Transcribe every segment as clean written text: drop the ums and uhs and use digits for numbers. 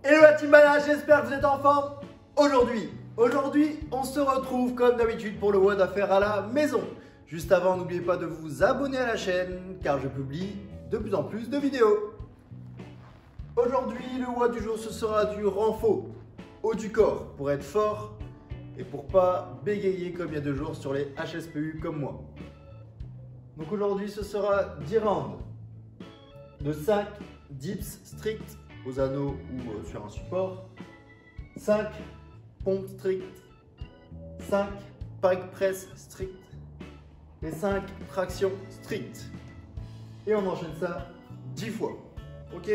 Hello la team Banana, j'espère que vous êtes en forme. Aujourd'hui, on se retrouve comme d'habitude pour le WOD à faire à la maison. Juste avant, n'oubliez pas de vous abonner à la chaîne car je publie de plus en plus de vidéos. Aujourd'hui, le WOD du jour, ce sera du renfort, haut du corps, pour être fort et pour pas bégayer comme il y a 2 jours sur les HSPU comme moi. Donc aujourd'hui, ce sera 10 rounds de 5 dips stricts aux anneaux ou sur un support, 5 pompes strictes, 5 pike press stricts et 5 tractions strictes. Et on enchaîne ça 10 fois. Ok?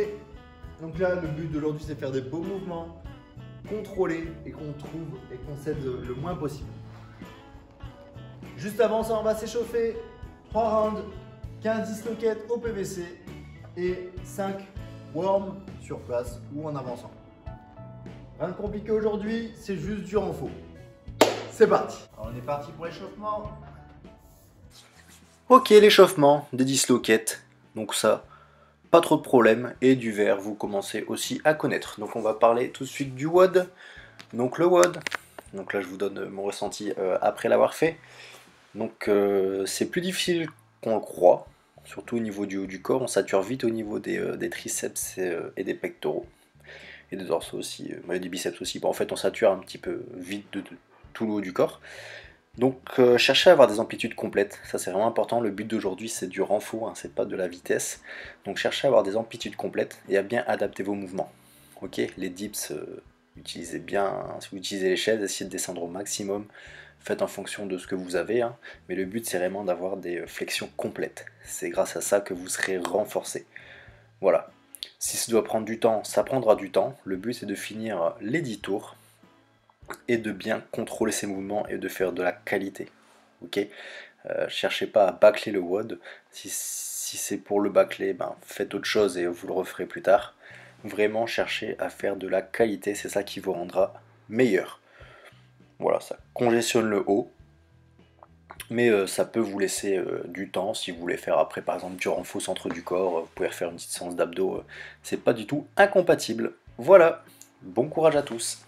Donc là, le but d'aujourd'hui, c'est de faire des beaux mouvements contrôlés et qu'on trouve et qu'on cède le moins possible. Juste avant ça, on va s'échauffer. 3 rounds, 15 dislocates au PVC et 5 worms sur place ou en avançant. Rien de compliqué aujourd'hui, c'est juste du renfort. C'est parti. Alors on est parti pour l'échauffement. Ok, l'échauffement, des dislocates, donc ça, pas trop de problème, et du verre, vous commencez aussi à connaître. Donc on va parler tout de suite du WOD. Donc le WOD, donc là je vous donne mon ressenti après l'avoir fait. Donc c'est plus difficile qu'on le croit, surtout au niveau du haut du corps, on sature vite au niveau des triceps et des pectoraux. Et des dorsaux aussi, des biceps aussi. Bon, en fait on sature un petit peu vite de tout le haut du corps. Donc cherchez à avoir des amplitudes complètes, ça c'est vraiment important. Le but d'aujourd'hui c'est du renfort, hein, c'est pas de la vitesse. Donc cherchez à avoir des amplitudes complètes et à bien adapter vos mouvements. Ok, les dips, utilisez bien, si vous utilisez les chaises, essayez de descendre au maximum. Faites en fonction de ce que vous avez, hein, mais le but c'est vraiment d'avoir des flexions complètes. C'est grâce à ça que vous serez renforcé. Voilà. Si ça doit prendre du temps, ça prendra du temps. Le but c'est de finir les 10 tours et de bien contrôler ses mouvements et de faire de la qualité. Ok, cherchez pas à bâcler le WOD. Si c'est pour le bâcler, ben, faites autre chose et vous le referez plus tard. Vraiment cherchez à faire de la qualité, c'est ça qui vous rendra meilleur. Voilà, ça congestionne le haut, mais ça peut vous laisser du temps si vous voulez faire après par exemple du renfort centre du corps, vous pouvez refaire une petite séance d'abdos, c'est pas du tout incompatible. Voilà, bon courage à tous.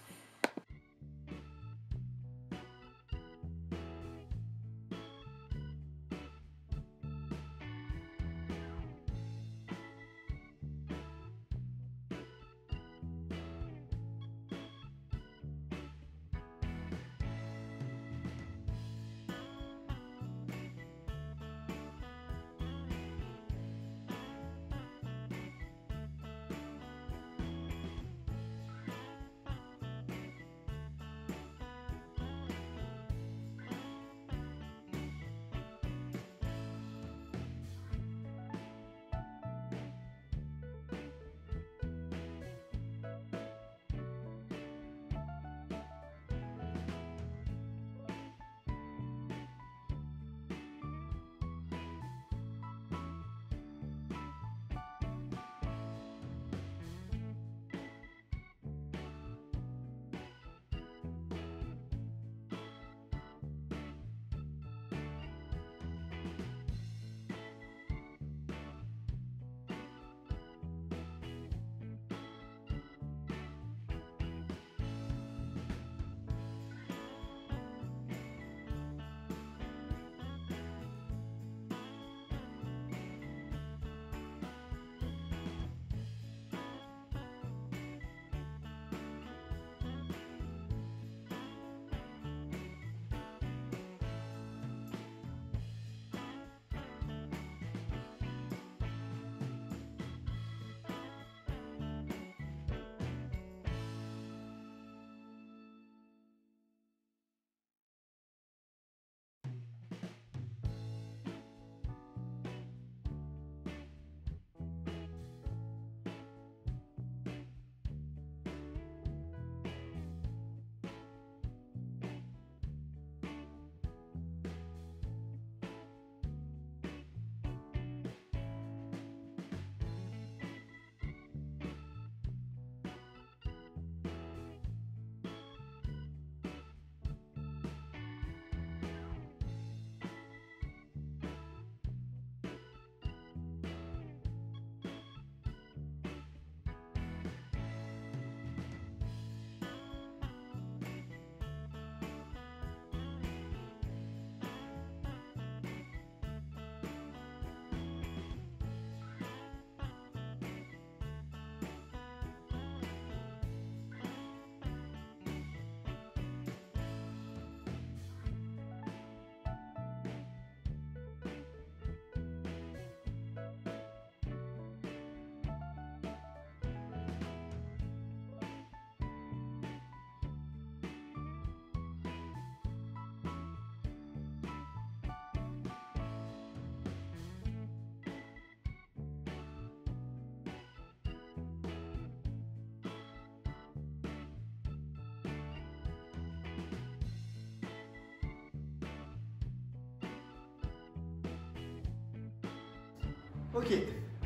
Ok,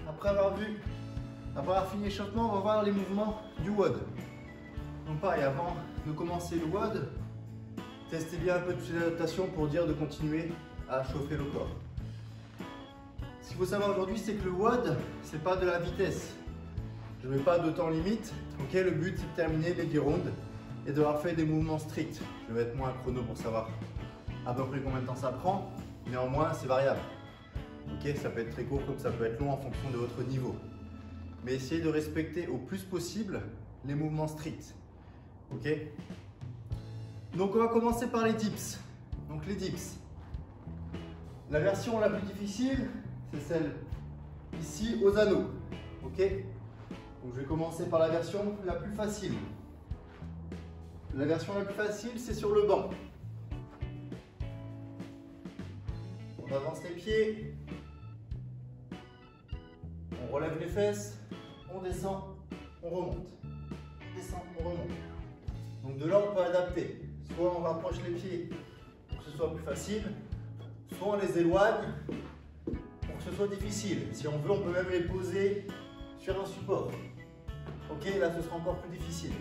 après avoir fini l'échauffement, on va voir les mouvements du WOD. Donc pareil, avant de commencer le WOD, testez bien un peu de petites adaptations pour dire de continuer à chauffer le corps. Ce qu'il faut savoir aujourd'hui, c'est que le WOD, c'est pas de la vitesse. Je ne mets pas de temps limite. Ok, le but c'est de terminer les 10 rounds et d'avoir fait des mouvements stricts. Je vais mettre moi un chrono pour savoir à peu près combien de temps ça prend. Néanmoins, c'est variable. Ok, ça peut être très court comme ça peut être long en fonction de votre niveau. Mais essayez de respecter au plus possible les mouvements stricts. Ok. Donc on va commencer par les dips. Donc les dips. La version la plus difficile, c'est celle ici aux anneaux. Ok. Donc je vais commencer par la version la plus facile. La version la plus facile, c'est sur le banc. On avance les pieds. On relève les fesses. On descend, on remonte. On descend, on remonte. Donc de là, on peut adapter. Soit on rapproche les pieds pour que ce soit plus facile, soit on les éloigne pour que ce soit difficile. Si on veut, on peut même les poser sur un support. Ok, là ce sera encore plus difficile.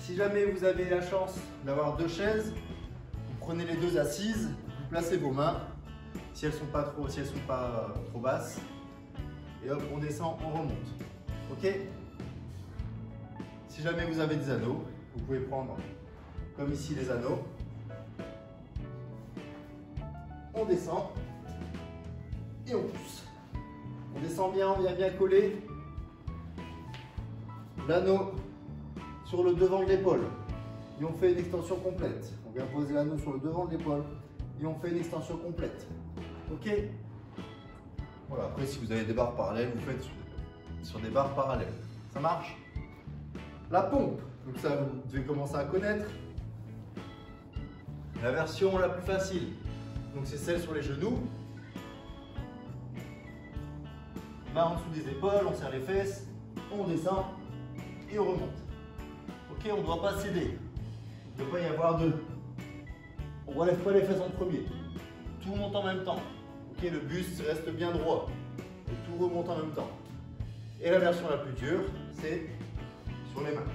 Si jamais vous avez la chance d'avoir deux chaises, vous prenez les deux assises, vous placez vos mains, si elles ne sont pas trop basses, et hop, on descend, on remonte. Ok. Si jamais vous avez des anneaux, vous pouvez prendre comme ici les anneaux. On descend et on pousse. On descend bien, on vient bien coller l'anneau sur le devant de l'épaule et on fait une extension complète. On vient poser l'anneau sur le devant de l'épaule et on fait une extension complète. Ok. Voilà, après si vous avez des barres parallèles, vous faites sur des barres parallèles. Ça marche? La pompe, donc ça vous devez commencer à connaître. La version la plus facile, donc c'est celle sur les genoux. Main en dessous des épaules, on serre les fesses, on descend et on remonte. Ok, on ne doit pas céder. Il ne doit pas y avoir de... On ne relève pas les fesses en premier. Tout monte en même temps. Ok, le buste reste bien droit. Et tout remonte en même temps. Et la version la plus dure, c'est sur les mains.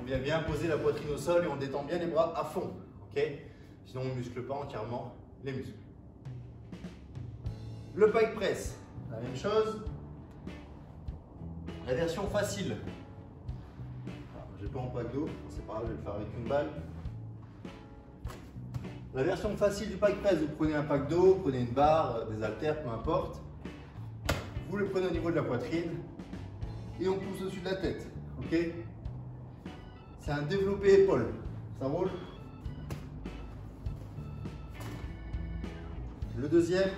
On vient bien poser la poitrine au sol et on détend bien les bras à fond. Ok, sinon on ne muscle pas entièrement les muscles. Le pike press, la même chose. La version facile. J'ai pas en pack d'eau, c'est pas grave, je vais le faire avec une balle. La version facile du pike press, vous prenez un pack d'eau, prenez une barre, des haltères, peu importe. Vous le prenez au niveau de la poitrine et on pousse au-dessus de la tête. Ok? C'est un développé épaule. Ça roule? Le deuxième,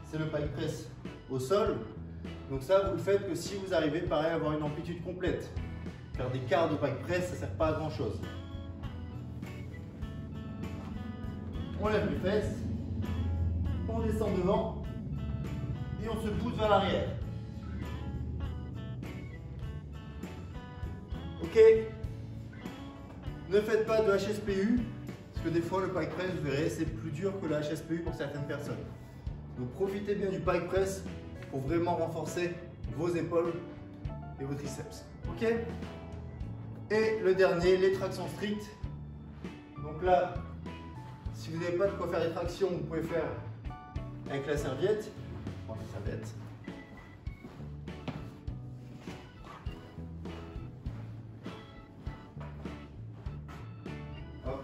c'est le pike press au sol. Donc ça, vous le faites que si vous arrivez pareil à avoir une amplitude complète. Faire des quarts de pike press, ça ne sert pas à grand chose. On lève les fesses, on descend devant et on se pousse vers l'arrière. Ok? Ne faites pas de HSPU, parce que des fois le pike press, vous verrez, c'est plus dur que le HSPU pour certaines personnes. Donc profitez bien du pike press pour vraiment renforcer vos épaules et vos triceps. Ok? Et le dernier, les tractions strictes. Donc là, si vous n'avez pas de quoi faire les tractions, vous pouvez faire avec la serviette. Prends la serviette. Hop.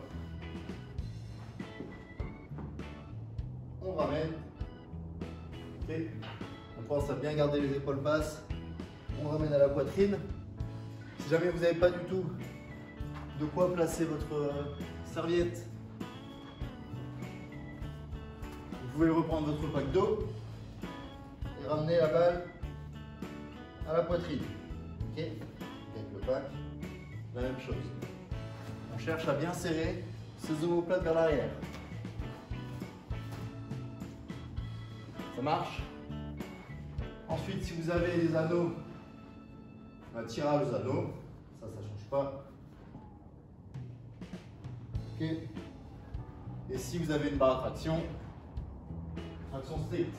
On ramène. Ok. On pense à bien garder les épaules basses. On ramène à la poitrine. Si jamais vous n'avez pas du tout de quoi placer votre serviette, vous pouvez reprendre votre pack d'eau et ramener la balle à la poitrine. Ok. Avec le pack, la même chose. On cherche à bien serrer ces omoplates vers l'arrière. Ça marche? Ensuite, si vous avez des anneaux, un tirage aux anneaux, ça ne change pas. Ok. Et si vous avez une barre à traction stricte.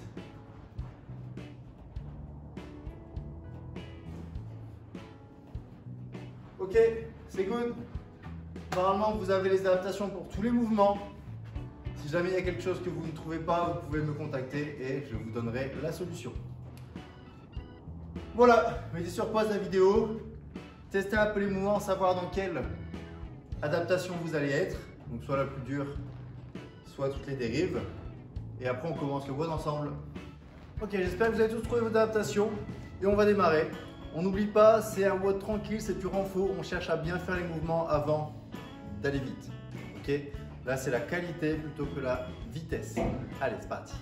Ok, c'est good. Normalement, vous avez les adaptations pour tous les mouvements. Si jamais il y a quelque chose que vous ne trouvez pas, vous pouvez me contacter et je vous donnerai la solution. Voilà, mettez sur pause la vidéo. Testez un peu les mouvements, savoir dans quelle adaptation vous allez être. Donc soit la plus dure, soit toutes les dérives. Et après on commence le WOD ensemble. Ok, j'espère que vous avez tous trouvé votre adaptation. Et on va démarrer. On n'oublie pas, c'est un WOD tranquille, c'est du renfort. On cherche à bien faire les mouvements avant d'aller vite. Ok, là c'est la qualité plutôt que la vitesse. Allez, c'est parti.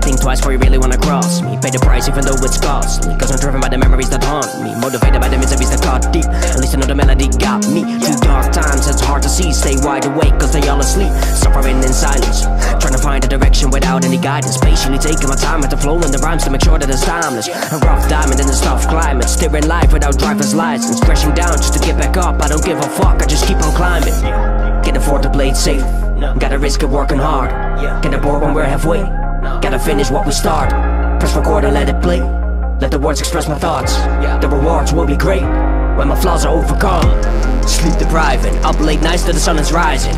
Think twice before you really wanna cross me. Pay the price even though it's costly, cause I'm driven by the memories that haunt me. Motivated by the miseries that got deep. At least I know the melody got me. Through dark times it's hard to see. Stay wide awake cause they all asleep. Suffering in silence, trying to find a direction without any guidance. Patiently taking my time at the flow and the rhymes to make sure that it's timeless. A rough diamond in this tough climate, steering life without driver's license. Crashing down just to get back up, I don't give a fuck, I just keep on climbing. Can't afford to play it safe, gotta risk it working hard. Get aboard when we're halfway, gotta finish what we start. Press record and let it play. Let the words express my thoughts. The rewards will be great when my flaws are overcome. Sleep depriving, up late nights till the sun is rising.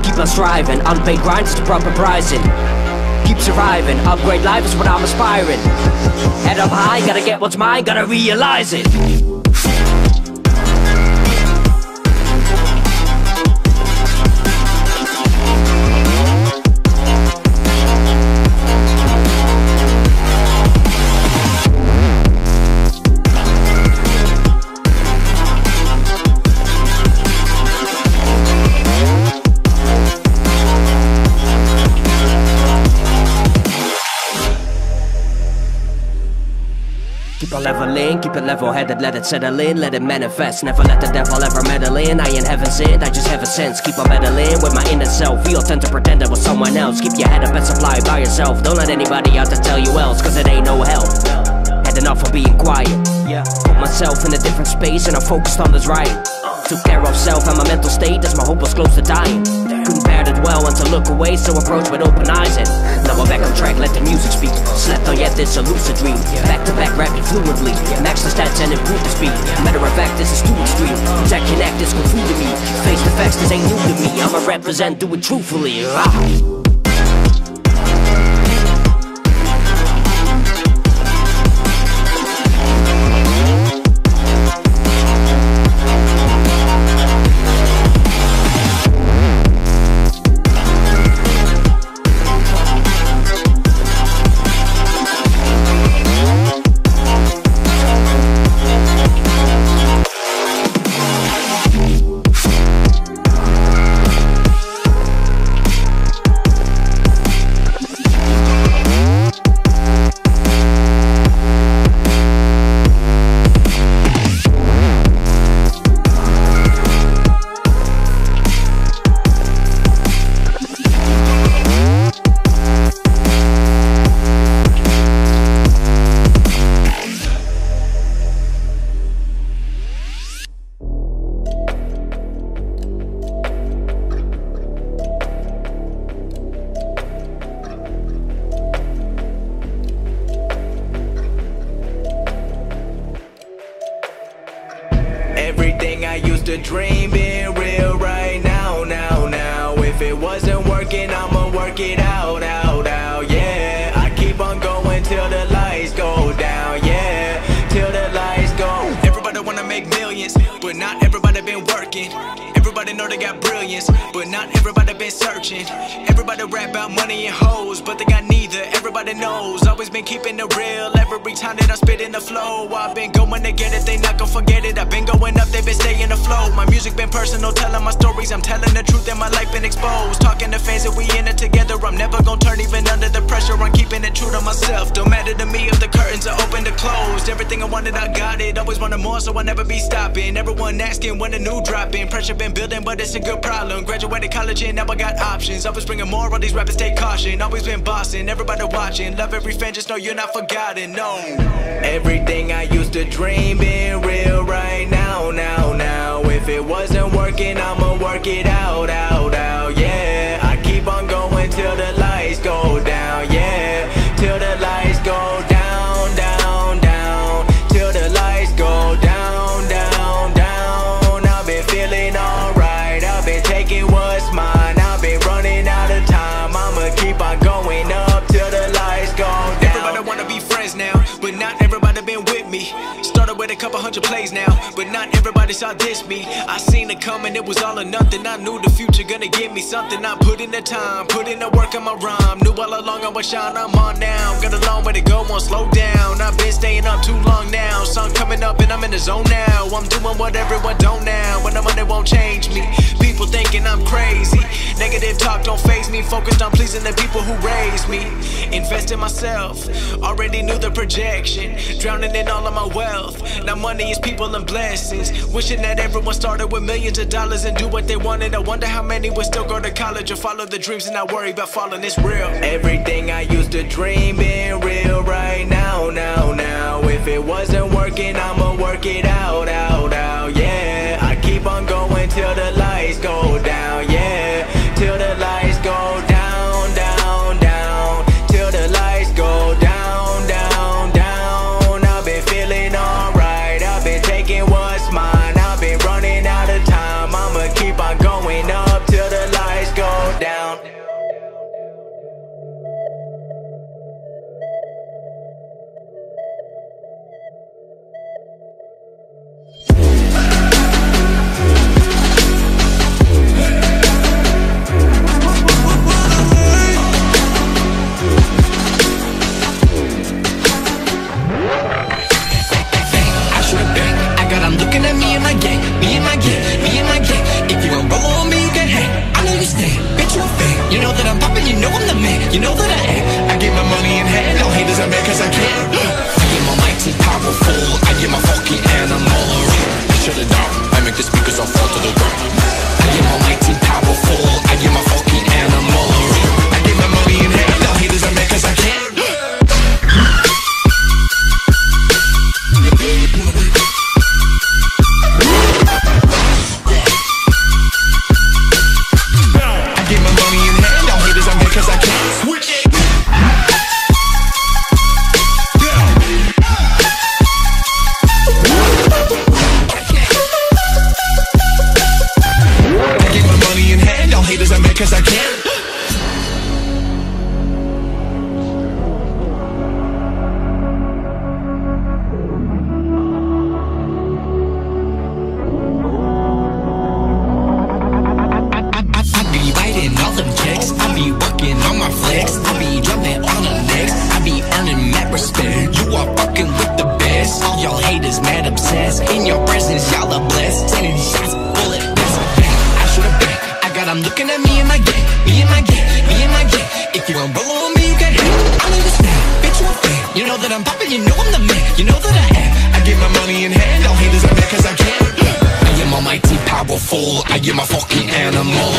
Keep on striving, unpaid grind is the proper pricing. Keep surviving, upgrade life is what I'm aspiring. Head up high, gotta get what's mine, gotta realize it. Keep on leveling, keep it level-headed, let it settle in, let it manifest. Never let the devil ever meddle in, I ain't heaven sent, I just have a sense. Keep on meddling with my inner self, we all tend to pretend it was someone else. Keep your head up and supply by yourself, don't let anybody out to tell you else, cause it ain't no help. Had enough of being quiet, put myself in a different space and I focused on this writing. Took care of self and my mental state as my hope was close to dying. Couldn't bear it well and to look away, so approach with open eyes. And now I'm back on track, let the music speak. Slept on yet this a lucid dream. Back to back rapping fluently, max the stats and improve the speed. Matter of fact, this is too extreme. That connect is good food to me. Face the facts, this ain't new to me. I'ma represent, do it truthfully. Everything I used to dream being real right now, now. If it wasn't working, I'ma work it out, yeah. I keep on going till the lights go down, yeah. Till the lights go. Everybody wanna make millions, but not everybody been working. Everybody know they got brilliance, but not everybody been searching. Everybody rap about money and hoes, but they got neither. Everybody knows, always been keeping it real. Every time that I spit in the flow, I've been going to get it, they not gon' forget it. I've been going up, they've been staying afloat. My music been personal, telling my stories. I'm telling the truth and my life been exposed. Talking to fans that we in it together. I'm never gon' turn even under the pressure. I'm keeping it staying true to myself. Don't matter to me if the curtains are open or closed. Everything I wanted, I got it. Always wanted more, so I'll never be stopping. Everyone asking when a new drop in. Pressure been building, but it's a good problem. Graduated college and now I got options. Always bringing more, all these rappers take caution. Always been bossing, everybody watching. Love every fan, just know you're not forgotten, no. Everything I used to dream being real right now, now. If it wasn't working, I'ma work it out, yeah. I keep on going till the lights go down, yeah. Till the lights go down, down. Till the lights go down, down. I've been feeling alright, I've been taking what's mine. I've been running out of time, I'ma keep on going up till the lights go down. Everybody wanna be friends now, but not everybody been with me. Started with a couple hundred plays now, but not everybody saw this me. I seen it coming, it was all or nothing. I knew the future gonna give me something. I put in the time, put in the work on my rhyme. Knew all along I was shine, I'm on now. Got a long way to go, won't slow down. I've been staying up too long now. Sun coming up and I'm in the zone now. I'm doing what everyone don't now. When the money won't change me. People thinking I'm crazy. Negative talk don't faze me. Focused on pleasing the people who raised me. Invest in myself, already knew the projection. Drowning in all of my wealth. Now money is people and blessings. Wishing that everyone started with millions of dollars and do what they wanted. I wonder how many would still go to college or follow the dreams and not worry about falling. It's real. Everything I used to dream being real right now, now. If it wasn't working, I'ma work it out, yeah. I keep on going till the lights go down, yeah. Till the lights go down, down. Till the lights go down, down. I've been feeling alright, I've been taking what's mine. I've been running out of time, I'ma keep on going up till the lights go down. You know that I'm poppin', you know I'm the man. You know that I am. I get my money in hand, all haters are mad cause I can. I get my mighty powerful, I get my funky animal. I shut it down, I make the speakers all fall to the ground. I get my mighty powerful, I get my funky animal. I get my money in hand, all haters are mad cause I can. Cause I can. I be writing all them checks. I be working on my flex. I be jumping on the next. I be earning mad respect. You are fucking with the best. All y'all haters mad obsessed. In your presence, y'all are blessed. Sending shots, bullet best. I should've been. I'm looking at me and my gang, me and my gang, me and my gang. If you want roll on me, you can hang. I understand, bitch, you a fan. You know that I'm poppin', you know I'm the man. You know that I am. I get my money in hand, all haters are mad cause I can. I am almighty powerful, I am a fucking animal.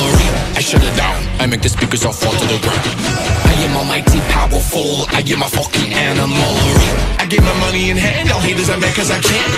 I shut it down, I make the speakers all fall to the ground. I am almighty powerful, I am a fucking animal. I get my money in hand, all haters are mad cause I can.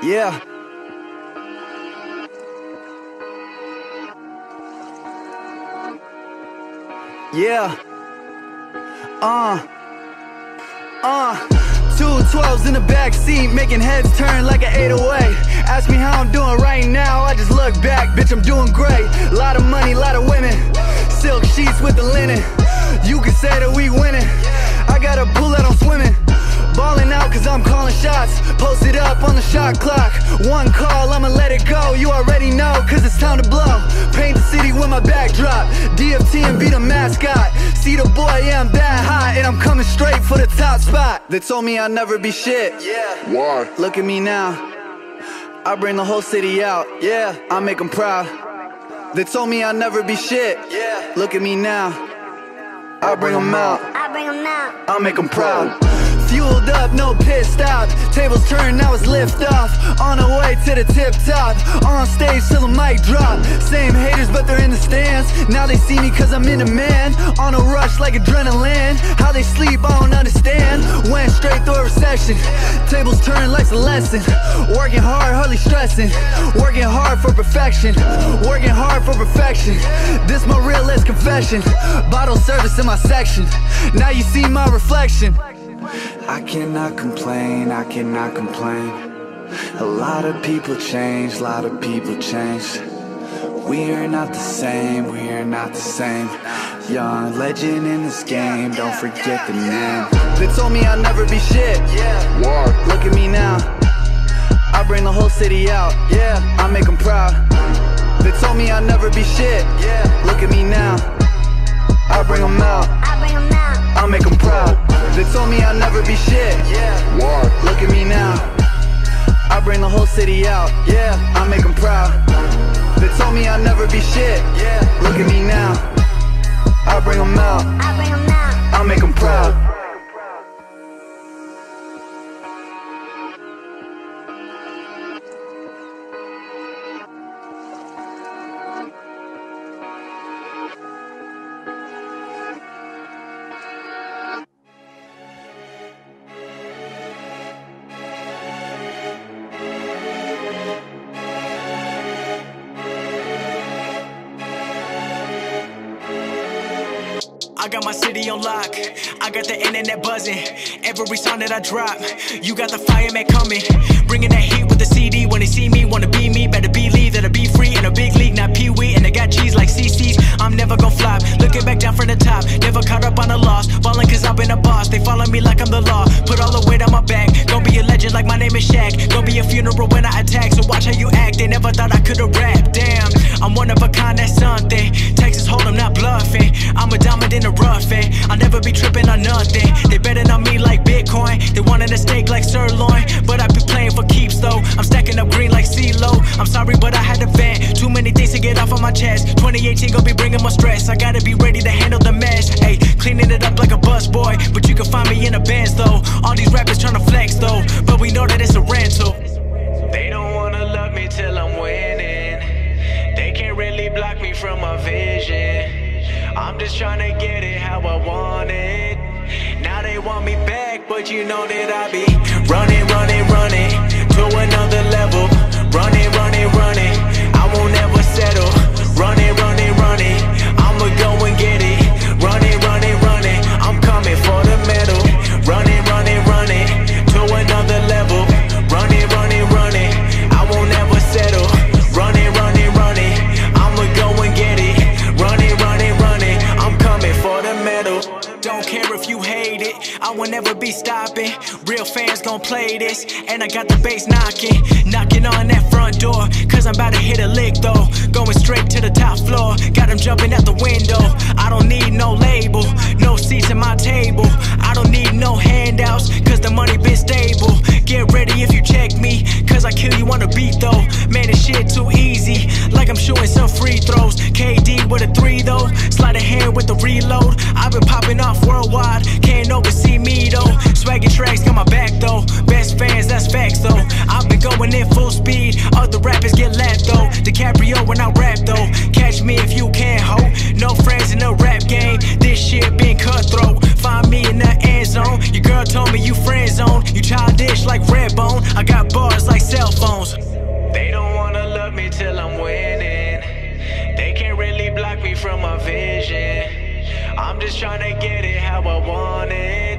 Yeah. Yeah. 212s in the back seat, making heads turn like an 808. Ask me how I'm doing right now, I just look back, bitch, I'm doing great. Lot of money, lot of women, silk sheets with the linen. You can say that we winning, I got a pool that I'm swimming. Balling out cause I'm calling shots, posted up on the shot clock. One call, I'ma let it go, you already know cause it's time to blow. Paint the city with my backdrop, DFT and be the mascot. See the boy, yeah, I'm that hot, and I'm coming straight for the top spot. They told me I'd never be shit, yeah. Why? Look at me now, I bring the whole city out, yeah. I make them proud. They told me I'd never be shit, yeah. Look at me now, I bring them out, I make them proud. Fueled up, no pit stop. Tables turn, now it's lift off. On the way to the tip top. On stage till the mic drop. Same haters, but they're in the stands. Now they see me cause I'm in demand. On a rush like adrenaline. How they sleep, I don't understand. Went straight through a recession. Tables turn, life's a lesson. Working hard, hardly stressing. Working hard for perfection. Working hard for perfection. This my realest confession. Bottle service in my section. Now you see my reflection. I cannot complain, I cannot complain. A lot of people change, a lot of people change. We are not the same, we are not the same. Young legend in this game, don't forget the name. They told me I'd never be shit, yeah. Why? Look at me now, I bring the whole city out, yeah. I make them proud. They told me I'd never be shit, yeah. Look at me now, I bring them out, I make them proud. They told me I'd never be shit, yeah. Why? Look at me now, I bring the whole city out, yeah. I make them proud. They told me I'd never be shit, yeah. Look at me now, I bring them out, I make them proud. I got my city on lock, I got the internet buzzing. Every song that I drop, you got the fireman coming. Bringing that heat with the CD. When they see me, wanna be me. Better believe that I be free in a big league, not Pee-wee. And they got cheese like CC's, I'm never gon' flop. Looking back down from the top, never caught up on a loss. Ballin' cause I've been a boss, they follow me like I'm the law. Put all the weight on my back, gon' be a legend like my name is Shaq. Gon' be a funeral when I attack, so watch how you act. They never thought I could've rapped, damn. I'm one of a kind, that's something. Texas Hold'em, not bluffing. I'm a diamond in the rough, and I'll never be tripping on nothing. They betting on me like Bitcoin, they wanted a steak like sirloin, but I be playing for keeps though. I'm stacking up green like CeeLo. I'm sorry but I had to vent, too many things to get off of my chest. 2018 gon' be bringing more stress, I gotta be ready to handle the mess. Ayy, cleaning it up like a bus boy, but you can find me in a Benz though. All these rappers tryna flex though, but we know that it's a rental. They don't wanna love me till I'm winning, they can't really block me from my vision. I'm just tryna get it how I want it. Now they want me back, but you know that I be running, running, running to another level. Running, running, running, I won't ever settle. Running, running, running, I'ma go and get it. Running, running, running, I'm coming for the medal. Running, running, running to another level. Running, running, running, I won't ever settle. Running, running, running, I'ma go and get it. Running, running, running, I'm coming for the medal. Don't care if you hate it, I will never be stopping. Real fans gon' play this, and I got the bass knocking. Knocking on that front door, cause I'm about to hit a lick though. Going straight to the top floor, got them jumping out the window. I don't need no label, no seats at my table. I don't need no handouts, cause the money been stable. Get ready if you check me, cause I kill you on the beat though. Man, this shit too easy, like I'm shooting some free throws. KD with a 3 though, sleight of hand with the reload. I've been popping off worldwide, can't oversee me though. Swaggy tracks got my back though, best fans, that's facts though. I've been going in full speed, other rappers get laughed though. DiCaprio when I rap though, catch me if you can't hold. No friends in the rap game, this shit been cutthroat. Find me in the end zone, your girl told me you friend zone. You childish like Redbone, I got bars like cell phones. I'm just trying to get it how I want it.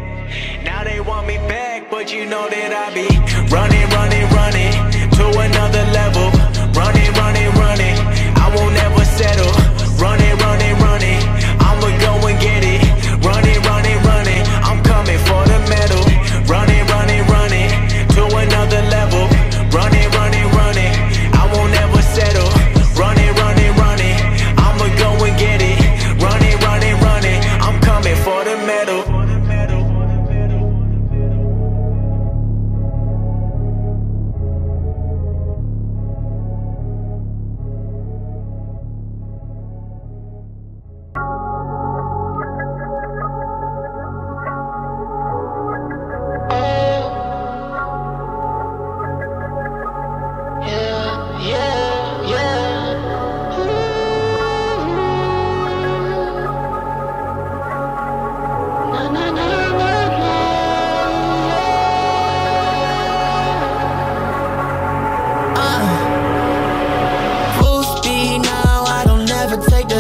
Now they want me back, but you know that I be running, running, running to another level. Running, running, running, I won't ever settle. Running, running, running, I'ma go and get it. Running, running, running, I'm coming for the medal. Running, running, running to another level. Running, running, running, I won't ever settle. Running, running, running, I'ma go and get it. Running, running, running, I'm coming for the medal.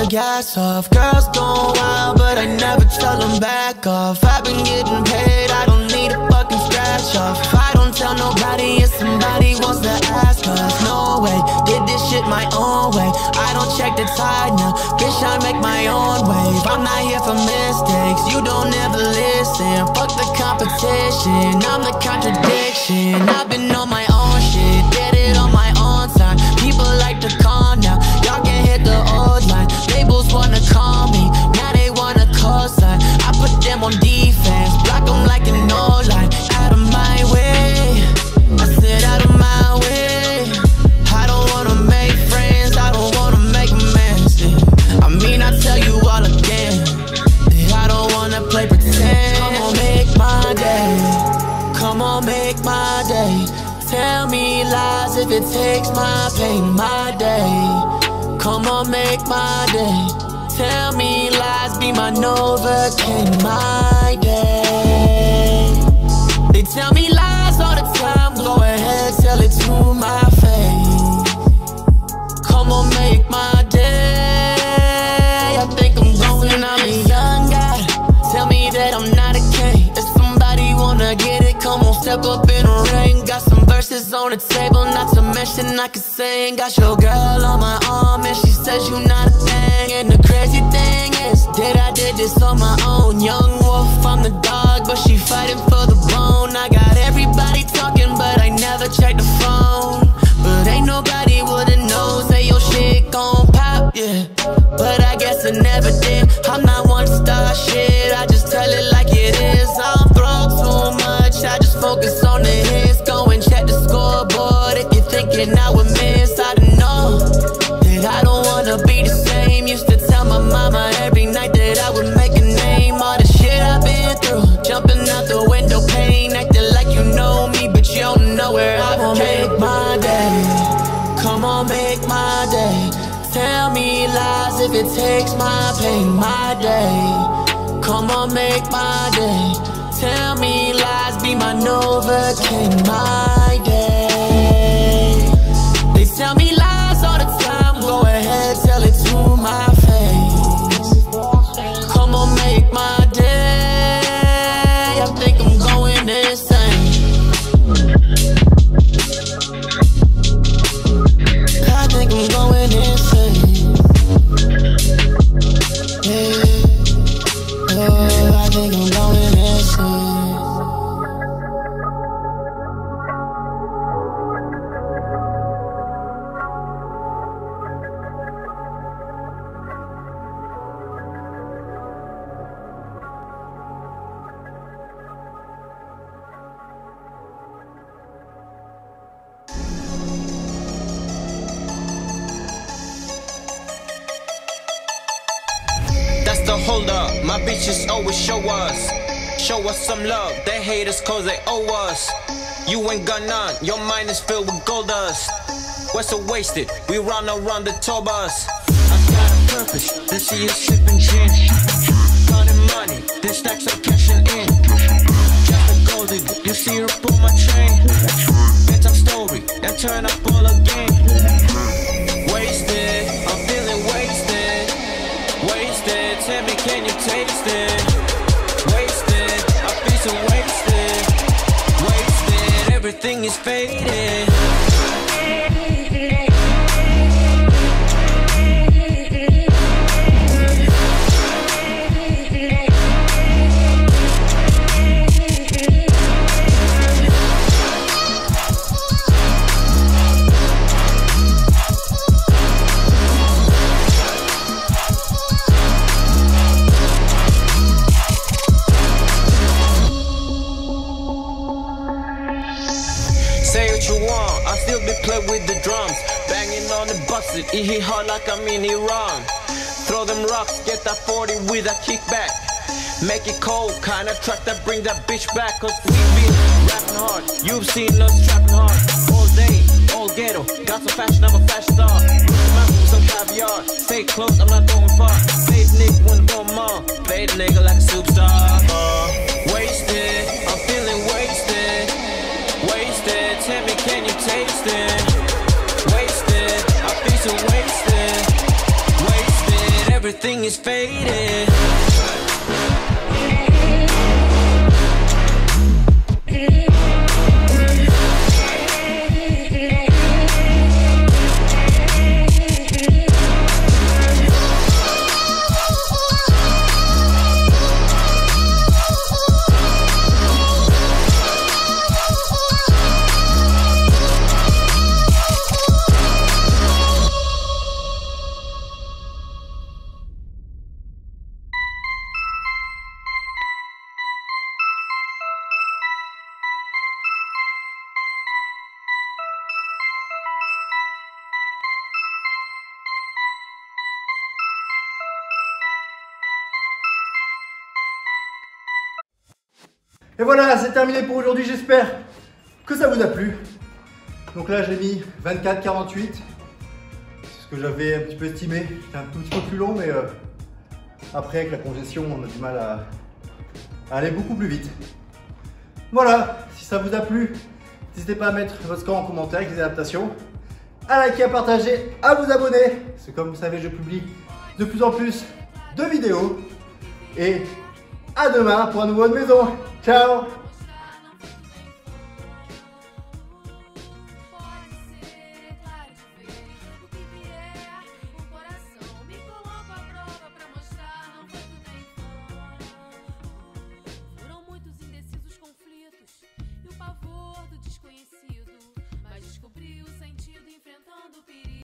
Gas off, girls going wild, but I never tell them back off. I've been getting paid, I don't need a fucking scratch off. If I don't tell nobody, if somebody wants to ask us, no way, did this shit my own way. I don't check the tide now, bitch, I make my own wave. I'm not here for mistakes, you don't ever listen. Fuck the competition, I'm the contradiction. I've been on my own shit, did it on my own time. People like to call now, y'all can hit the old line. Labels wanna call me, now they wanna co-sign. I put them on defense, block them like an old line. Out of my way, I said out of my way. I don't wanna make friends, I don't wanna make amends. I mean, I tell you all again that I don't wanna play pretend. Come on, make my day, come on, make my day. Tell me lies if it takes my pain, my day. Come on, make my day. Tell me lies, be my Novocaine, my day. They tell me lies all the time, go ahead, tell it to my face. Come on, make my day. I think I'm going, I'm a young guy. Tell me that I'm not a king. If somebody wanna get it, come on, step up in the ring. Got some verses on the table, not to mention I can sing. Got your girl on my arm and she says you not a thing. And the crazy thing is that I did this on my own. Young wolf, I'm the dog, but she fighting for the bone. I got everybody talking, but I never check the phone. But ain't nobody wouldn't know, say your shit gon' pop, yeah. But I guess it never did. I'm not one to start shit, I just tell it like it is. I don't throw too much, I just focus on the hits. Go and check the scoreboard if you're thinking I would miss. I don't know that I don't wanna be the same. Used to tell my mama every night that I would make a name. All the shit I've been through, jumping out the window pane, acting like you know me, but you don't know where I will make my day. Come on, make my day. Tell me lies if it takes my pain, my day. Come on, make my day. Tell me lies, be my Novocaine, my day. They tell me lies all the time, go ahead, tell it to my face. Come on, make my day. I think I'm going insane. I think I'm going insane. Yeah. Oh, I think I'm going insane. That's the hold up, my bitches always show us some love. They hate us cause they owe us. You ain't got none, your mind is filled with gold dust. We're so wasted, we run around the tour bus. I got a purpose, they see you sipping gin. Counting money, then stacks are cashing in. Just a gold digger, you see her pull my train. Bedtime story, then turn up all again. Wasted, I'm feeling wasted. Wasted, Tell me, can you taste it? Wasted, I feel so wasted. Wasted, everything is faded. Say what you want, I still be play with the drums. Banging on the buses, it hit hard like I'm in Iran. Throw them rocks, get that 40 with a kickback. Make it cold, kinda track that bring that bitch back. Cause we been rapping hard, you've seen us trapping hard. All day, all ghetto, got some fashion, I'm a fashion star. With some caviar, stay close, I'm not going far. Fade nigga when the bomb on, fade nigga like a superstar. Wasted, I'm feeling wasted. Wasted, tell me, can you taste it? Wasted, I feel so wasted. Wasted, everything is faded. Et voilà, c'est terminé pour aujourd'hui, j'espère que ça vous a plu. Donc là j'ai mis 24-48, c'est ce que j'avais un petit peu estimé. C'était un tout petit peu plus long, mais après avec la congestion on a du mal à aller beaucoup plus vite. Voilà, si ça vous a plu, n'hésitez pas à mettre votre score en commentaire avec les adaptations, à liker, à partager, à vous abonner. C'est comme vous savez, je publie de plus en plus de vidéos. Et à demain pour un nouveau de maison. Ciao!